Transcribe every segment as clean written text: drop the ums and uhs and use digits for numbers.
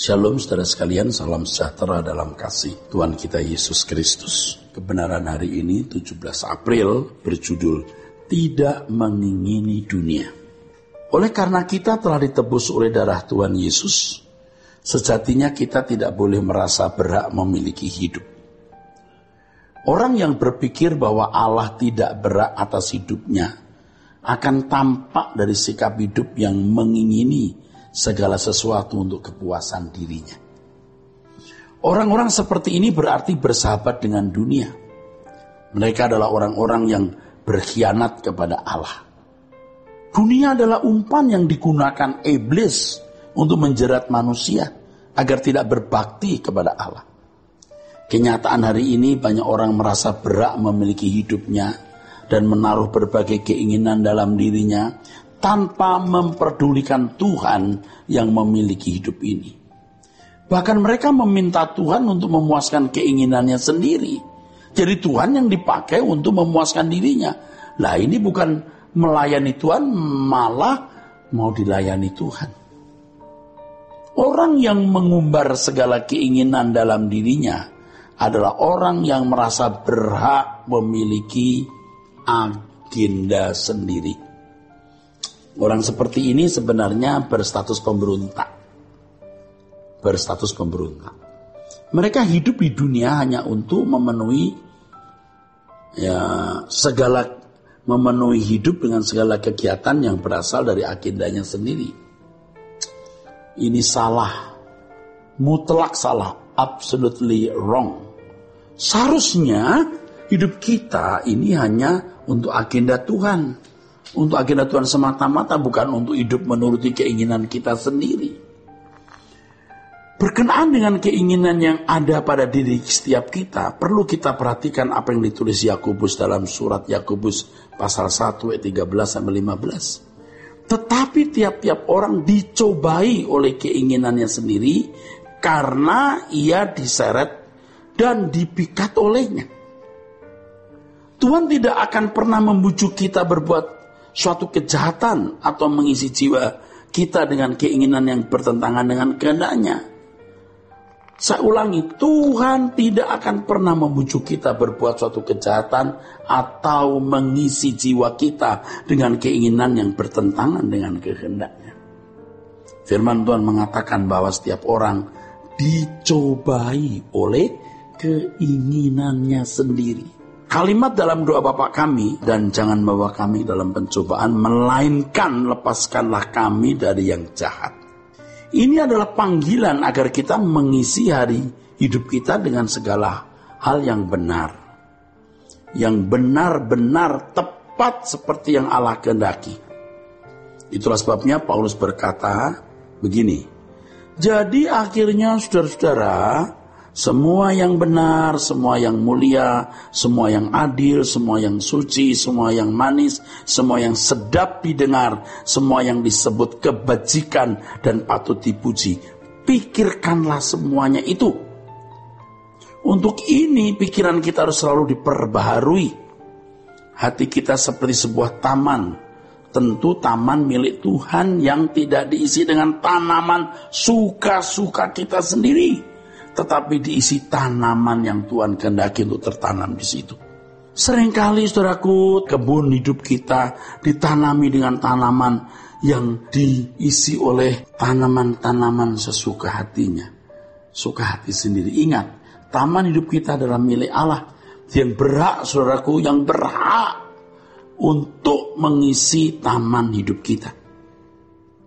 Shalom saudara sekalian, salam sejahtera dalam kasih Tuhan kita Yesus Kristus. Kebenaran hari ini 17 April berjudul Tidak Mengingini Dunia. Oleh karena kita telah ditebus oleh darah Tuhan Yesus, sejatinya kita tidak boleh merasa berhak memiliki hidup. Orang yang berpikir bahwa Allah tidak berhak atas hidupnya akan tampak dari sikap hidup yang mengingini segala sesuatu untuk kepuasan dirinya. Orang-orang seperti ini berarti bersahabat dengan dunia. Mereka adalah orang-orang yang berkhianat kepada Allah. Dunia adalah umpan yang digunakan iblis untuk menjerat manusia agar tidak berbakti kepada Allah. Kenyataan hari ini banyak orang merasa berhak memiliki hidupnya dan menaruh berbagai keinginan dalam dirinya tanpa memperdulikan Tuhan yang memiliki hidup ini. Bahkan mereka meminta Tuhan untuk memuaskan keinginannya sendiri. Jadi Tuhan yang dipakai untuk memuaskan dirinya. Lah ini bukan melayani Tuhan, malah mau dilayani Tuhan. Orang yang mengumbar segala keinginan dalam dirinya adalah orang yang merasa berhak memiliki agenda sendiri. Orang seperti ini sebenarnya berstatus pemberontak. Mereka hidup di dunia hanya untuk memenuhi hidup dengan segala kegiatan yang berasal dari agendanya sendiri. Ini salah. Mutlak salah. Absolutely wrong. Seharusnya hidup kita ini hanya untuk agenda Tuhan. Untuk agenda Tuhan semata-mata, bukan untuk hidup menuruti keinginan kita sendiri. Berkenaan dengan keinginan yang ada pada diri setiap kita, perlu kita perhatikan apa yang ditulis Yakobus dalam surat Yakobus pasal 1 ayat 13-15. Tetapi tiap-tiap orang dicobai oleh keinginannya sendiri karena ia diseret dan dipikat olehnya. Tuhan tidak akan pernah membujuk kita berbuat suatu kejahatan atau mengisi jiwa kita dengan keinginan yang bertentangan dengan kehendaknya. Saya ulangi, Tuhan tidak akan pernah membujuk kita berbuat suatu kejahatan atau mengisi jiwa kita dengan keinginan yang bertentangan dengan kehendaknya. Firman Tuhan mengatakan bahwa setiap orang dicobai oleh keinginannya sendiri. Kalimat dalam doa Bapa kami, dan jangan bawa kami dalam pencobaan, melainkan lepaskanlah kami dari yang jahat. Ini adalah panggilan agar kita mengisi hari hidup kita dengan segala hal yang benar. Yang benar-benar tepat seperti yang Allah kehendaki. Itulah sebabnya Paulus berkata begini. Jadi akhirnya saudara-saudara, semua yang benar, semua yang mulia, semua yang adil, semua yang suci, semua yang manis, semua yang sedap didengar, semua yang disebut kebajikan dan patut dipuji, pikirkanlah semuanya itu. Untuk ini pikiran kita harus selalu diperbaharui. Hati kita seperti sebuah taman. Tentu taman milik Tuhan yang tidak diisi dengan tanaman suka-suka kita sendiri, tetapi diisi tanaman yang Tuhan kehendaki untuk tertanam di situ. Seringkali saudaraku, kebun hidup kita ditanami dengan tanaman yang diisi oleh tanaman-tanaman sesuka hatinya. Suka hati sendiri. Ingat, taman hidup kita adalah milik Allah. Yang berhak, saudaraku, yang berhak untuk mengisi taman hidup kita.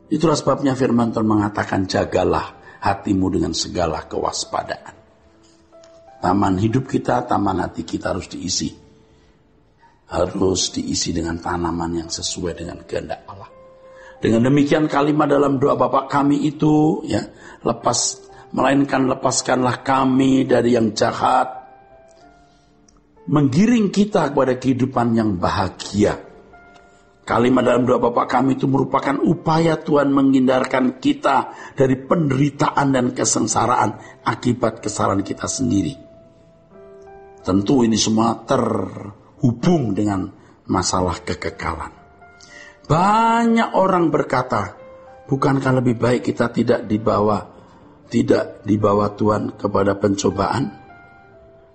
Itulah sebabnya firman Tuhan mengatakan, jagalah hatimu dengan segala kewaspadaan. Taman hidup kita, taman hati kita harus diisi. Harus diisi dengan tanaman yang sesuai dengan kehendak Allah. Dengan demikian kalimat dalam doa Bapa kami itu, ya, lepaskanlah kami dari yang jahat, menggiring kita kepada kehidupan yang bahagia. Kalimat dalam doa Bapa kami itu merupakan upaya Tuhan menghindarkan kita dari penderitaan dan kesengsaraan akibat kesalahan kita sendiri. Tentu ini semua terhubung dengan masalah kekekalan. Banyak orang berkata, bukankah lebih baik kita tidak dibawa tidak dibawa Tuhan kepada pencobaan?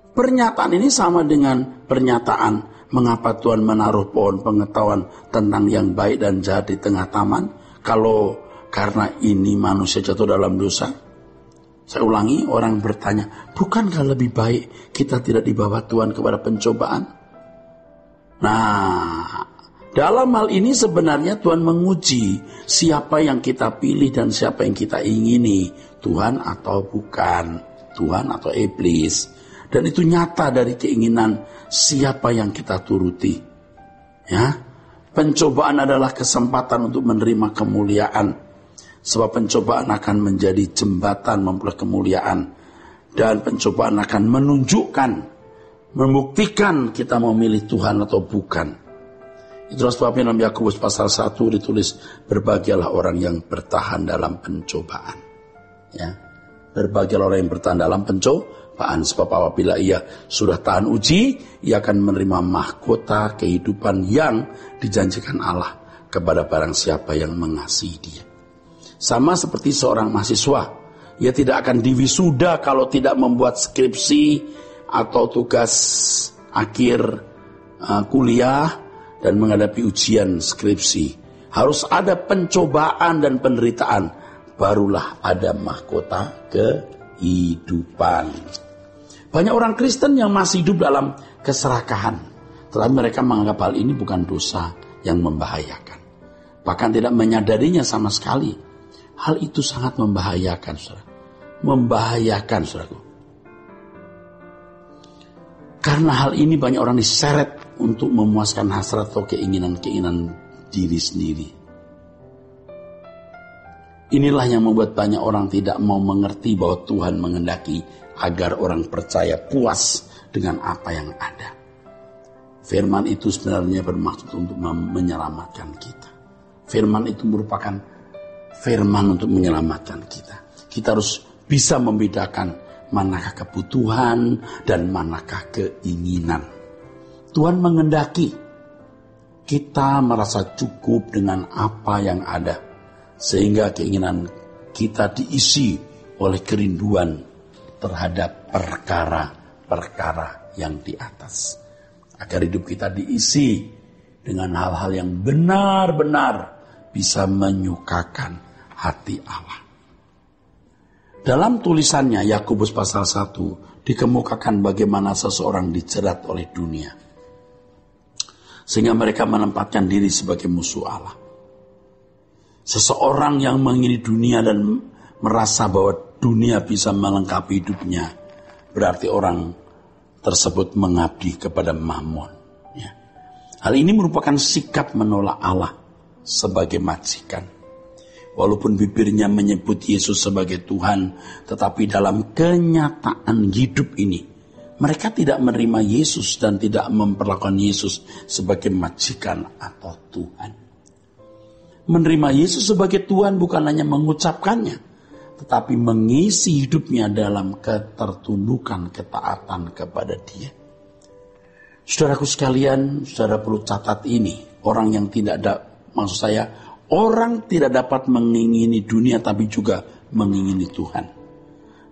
Pernyataan ini sama dengan pernyataan mengapa Tuhan menaruh pohon pengetahuan tentang yang baik dan jahat di tengah taman, kalau karena ini manusia jatuh dalam dosa. Saya ulangi, orang bertanya, bukankah lebih baik kita tidak dibawa Tuhan kepada pencobaan? Nah, dalam hal ini sebenarnya Tuhan menguji siapa yang kita pilih dan siapa yang kita ingini, Tuhan atau bukan, Tuhan atau iblis. Dan itu nyata dari keinginan siapa yang kita turuti. Ya, pencobaan adalah kesempatan untuk menerima kemuliaan, sebab pencobaan akan menjadi jembatan memperoleh kemuliaan, dan pencobaan akan menunjukkan, membuktikan kita mau milih Tuhan atau bukan. Itulah sebabnya dalam Yakobus pasal 1 ditulis, berbahagialah orang yang bertahan dalam pencobaan. Ya, berbahagialah orang yang bertahan dalam pencobaan, sebab apabila ia sudah tahan uji, ia akan menerima mahkota kehidupan yang dijanjikan Allah kepada barang siapa yang mengasihi Dia. Sama seperti seorang mahasiswa, ia tidak akan diwisuda kalau tidak membuat skripsi atau tugas akhir kuliah dan menghadapi ujian skripsi. Harus ada pencobaan dan penderitaan, barulah ada mahkota kehidupan. Banyak orang Kristen yang masih hidup dalam keserakahan, tetapi mereka menganggap hal ini bukan dosa yang membahayakan, bahkan tidak menyadarinya sama sekali. Hal itu sangat membahayakan, saudara. Membahayakan, saudaraku. Karena hal ini banyak orang diseret untuk memuaskan hasrat atau keinginan-keinginan diri sendiri. Inilah yang membuat banyak orang tidak mau mengerti bahwa Tuhan menghendaki agar orang percaya puas dengan apa yang ada. Firman itu sebenarnya bermaksud untuk menyelamatkan kita. Firman itu merupakan firman untuk menyelamatkan kita. Kita harus bisa membedakan manakah kebutuhan dan manakah keinginan. Tuhan menghendaki kita merasa cukup dengan apa yang ada, sehingga keinginan kita diisi oleh kerinduan terhadap perkara-perkara yang di atas. Agar hidup kita diisi dengan hal-hal yang benar-benar bisa menyukakan hati Allah. Dalam tulisannya Yakobus pasal 1 dikemukakan bagaimana seseorang dijerat oleh dunia, sehingga mereka menempatkan diri sebagai musuh Allah. Seseorang yang mengingini dunia dan merasa bahwa dunia bisa melengkapi hidupnya, berarti orang tersebut mengabdi kepada Mammon. Ya. Hal ini merupakan sikap menolak Allah sebagai majikan. Walaupun bibirnya menyebut Yesus sebagai Tuhan, tetapi dalam kenyataan hidup ini, mereka tidak menerima Yesus dan tidak memperlakukan Yesus sebagai majikan atau Tuhan. Menerima Yesus sebagai Tuhan bukan hanya mengucapkannya, tetapi mengisi hidupnya dalam ketertundukan, ketaatan kepada Dia. Saudaraku sekalian, saudara perlu catat ini. Orang yang tidak ada, maksud saya, orang tidak dapat mengingini dunia tapi juga mengingini Tuhan.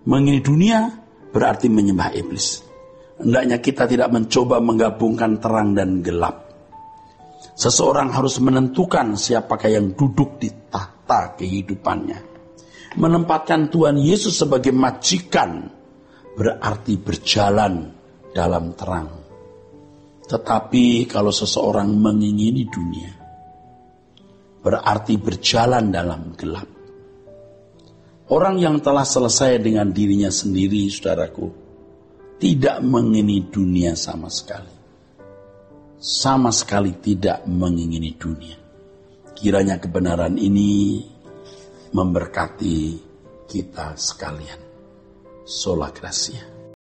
Mengingini dunia berarti menyembah iblis. Hendaknya kita tidak mencoba menggabungkan terang dan gelap. Seseorang harus menentukan siapakah yang duduk di tahta kehidupannya. Menempatkan Tuhan Yesus sebagai majikan berarti berjalan dalam terang. Tetapi kalau seseorang mengingini dunia, berarti berjalan dalam gelap. Orang yang telah selesai dengan dirinya sendiri, saudaraku, tidak mengingini dunia sama sekali. Sama sekali tidak mengingini dunia. Kiranya kebenaran ini memberkati kita sekalian. Sola Gracia.